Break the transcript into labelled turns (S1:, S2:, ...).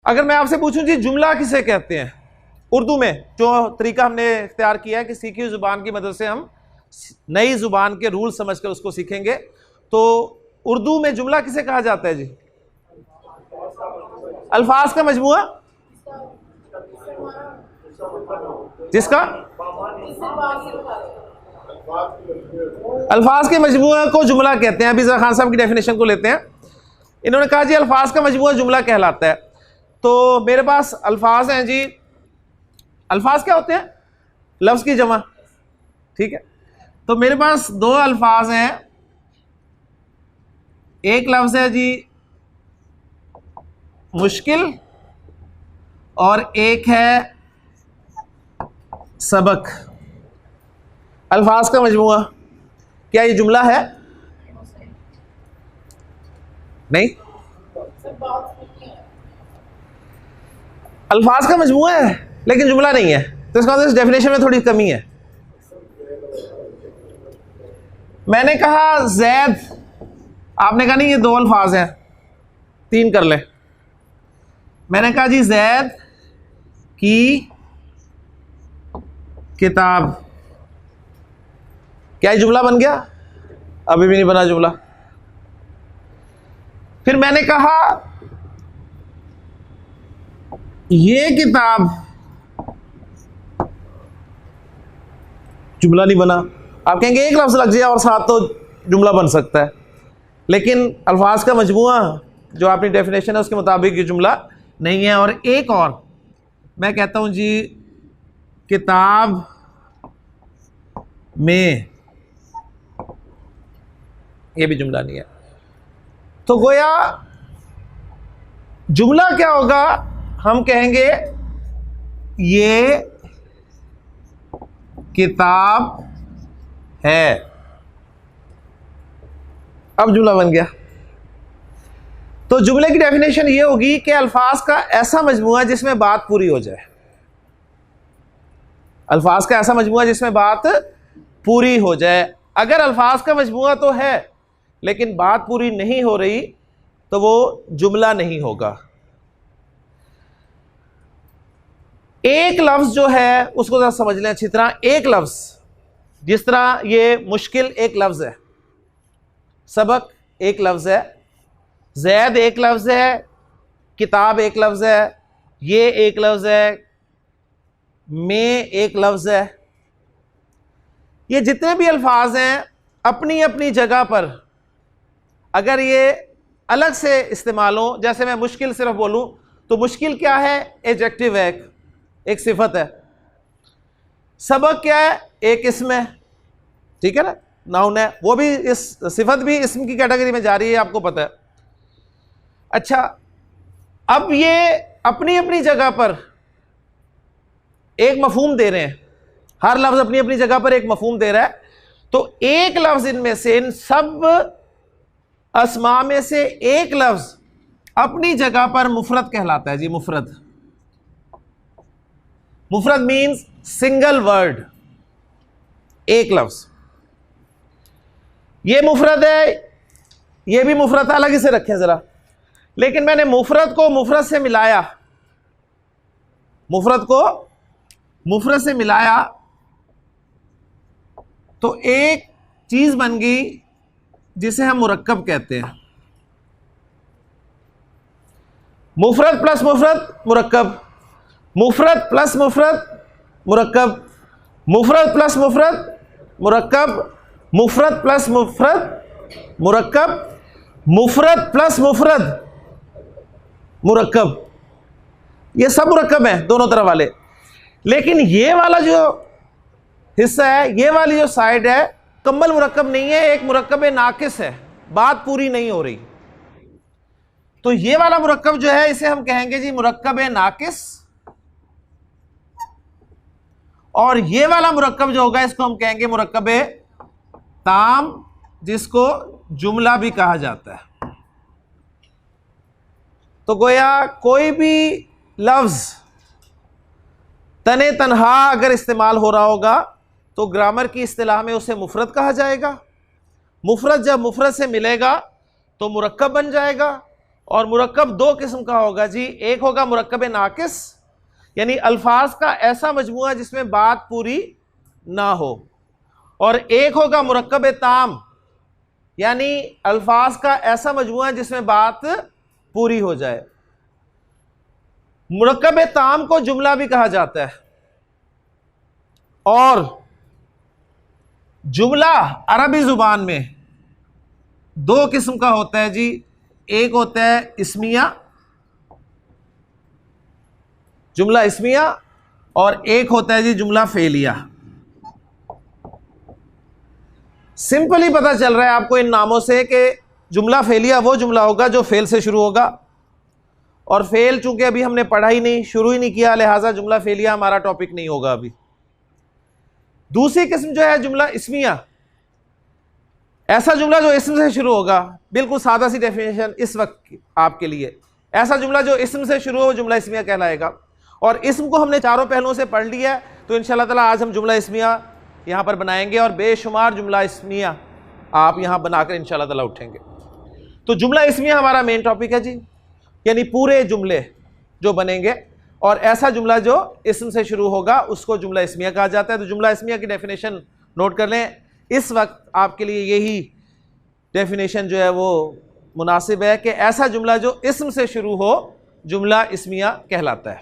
S1: अगर मैं आपसे पूछूं जी जुमला किसे कहते हैं उर्दू में, जो तरीका हमने इख्तियार किया है कि सीखी हुई जुबान की मदद से हम नई जुबान के रूल समझकर उसको सीखेंगे, तो उर्दू में जुमला किसे कहा जाता है जी? अल्फाज का मजमुआ। जिसका अल्फाज के मजमुआ को जुमला कहते हैं। अभी ज़रा खान साहब की डेफिनेशन को लेते हैं। इन्होंने कहा जी अल्फाज का मजमुआ जुमला कहलाता है। तो मेरे पास अल्फाज हैं जी। अल्फाज क्या होते हैं? लफ्ज़ की जमा, ठीक है। तो मेरे पास दो अल्फाज हैं। एक लफ्ज़ है जी मुश्किल और एक है सबक। अल्फाज का मजमुआ, क्या ये जुमला है? नहीं, अल्फाज का मजमुआ है लेकिन जुमला नहीं है। तो इसका मतलब इस डेफिनेशन में थोड़ी कमी है। मैंने कहा जैद, आपने कहा नहीं ये दो अल्फाज हैं, तीन कर ले। मैंने कहा जी जैद की किताब, क्या ये जुमला बन गया? अभी भी नहीं बना जुमला। फिर मैंने कहा ये किताब, जुमला नहीं बना। आप कहेंगे एक लफ्ज लग जाए और साथ तो जुमला बन सकता है, लेकिन अल्फाज का मजमुआ जो आपकी डेफिनेशन है उसके मुताबिक ये जुमला नहीं है। और एक और मैं कहता हूं जी किताब में, ये भी जुमला नहीं है। तो गोया जुमला क्या होगा? हम कहेंगे ये किताब है। अब जुमला बन गया। तो जुमले की डेफिनेशन ये होगी कि अल्फाज का ऐसा मजमुआ जिसमें बात पूरी हो जाए। अल्फाज का ऐसा मजमुआ जिसमें बात पूरी हो जाए। अगर अल्फाज का मजमुआ तो है लेकिन बात पूरी नहीं हो रही तो वो जुमला नहीं होगा। एक लफ्ज जो है उसको जरा समझ लें अच्छी तरह। एक लफ्ज, जिस तरह ये मुश्किल एक लफ्ज है, सबक एक लफ्ज है, जैद एक लफ्ज है, किताब एक लफ्ज है, ये एक लफ्ज है, में एक लफ्ज है। ये जितने भी अल्फाज हैं अपनी अपनी जगह पर अगर ये अलग से इस्तेमाल हो, जैसे मैं मुश्किल सिर्फ बोलूं तो मुश्किल क्या है? एडजेक्टिव है, एक सिफत है। सबक क्या है? एक इसम है, ठीक है ना, नाउन है। वो भी इस सिफत भी इसम की कैटेगरी में जा रही है, आपको पता है। अच्छा, अब ये अपनी अपनी जगह पर एक मफहूम दे रहे हैं। हर लफ्ज अपनी अपनी जगह पर एक मफहूम दे रहा है। तो एक लफ्ज इनमें से, इन सब अस्मा में से एक लफ्ज अपनी जगह पर मुफरद कहलाता है जी। मुफरद, मुफरद मीन्स सिंगल वर्ड, एक लफ्ज। ये मुफरद है, ये भी मुफरद, अलग ही से रखें जरा। लेकिन मैंने मुफरद को मुफरद से मिलाया, मुफरद को मुफरद से मिलाया तो एक चीज बन गई जिसे हम मुरक्कब कहते हैं। मुफरद प्लस मुफरद मुरक्कब, मुफरद प्लस मुफरद मुरक्कब, मुफरद प्लस मुफरद मुरक्कब, मुफरद प्लस मुफरद मुरक्कब, मुफरद प्लस मुफरद मुरक्कब। ये सब मुरक्कब है दोनों तरफ वाले। लेकिन ये वाला जो हिस्सा है, ये वाली जो साइड है, मुकम्मल मुरक्कब नहीं है, एक मुरक्कब नाकिस है, बात पूरी नहीं हो रही। तो ये वाला मुरक्कब जो है इसे हम कहेंगे जी मुरक्कब नाकिस। और ये वाला मुरक्कब जो होगा इसको हम कहेंगे मुरक्कब ताम, जिसको जुमला भी कहा जाता है। तो गोया कोई भी लफ्ज तने तनहा अगर इस्तेमाल हो रहा होगा तो ग्रामर की इस्तिलाह में उसे मुफरद कहा जाएगा। मुफरद जब मुफरद से मिलेगा तो मुरक्कब बन जाएगा, और मुरक्कब दो किस्म का होगा जी। एक होगा मुरक्कब नाकिस, यानी अल्फाज का ऐसा मजमुआ जिसमें बात पूरी ना हो, और एक होगा मुरक्कब ताम, यानी अल्फाज का ऐसा मजमुआ जिसमें बात पूरी हो जाए। मुरक्कब ताम को जुमला भी कहा जाता है। और जुमला अरबी जुबान में दो किस्म का होता है जी। एक होता है इस्मिया, जुमला इस्मिया, और एक होता है जी जुमला फेलिया। सिंपल ही पता चल रहा है आपको इन नामों से कि जुमला फेलिया वो जुमला होगा जो फेल से शुरू होगा, और फेल चूंकि अभी हमने पढ़ा ही नहीं, शुरू ही नहीं किया, लिहाजा जुमला फेलिया हमारा टॉपिक नहीं होगा अभी। दूसरी किस्म जो है जुमला इस्मिया, ऐसा जुमला जो इस्म से शुरू होगा। बिल्कुल सादा सी डेफिनेशन इस वक्त आपके लिए, ऐसा जुमला जो इस्म से शुरू हो जुमला इस्मिया कहलाएगा। और इस्म को हमने चारों पहलुओं से पढ़ लिया है, तो इंशाअल्लाह ताला आज हम जुमला इस्मिया यहाँ पर बनाएंगे, और बेशुमार जुमला इस्मिया आप यहाँ बनाकर इंशाअल्लाह ताला उठेंगे। तो जुमला इस्मिया हमारा मेन टॉपिक है जी, यानी पूरे जुमले जो बनेंगे, और ऐसा जुमला जो इस्म से शुरू होगा उसको जुमला इस्मिया कहा जाता है। तो जुमला इस्मिया की डेफिनेशन नोट कर लें, इस वक्त आपके लिए यही डेफिनेशन जो है वो मुनासिब है कि ऐसा जुमला जो इस्म से शुरू हो जुमला इस्मिया कहलाता है।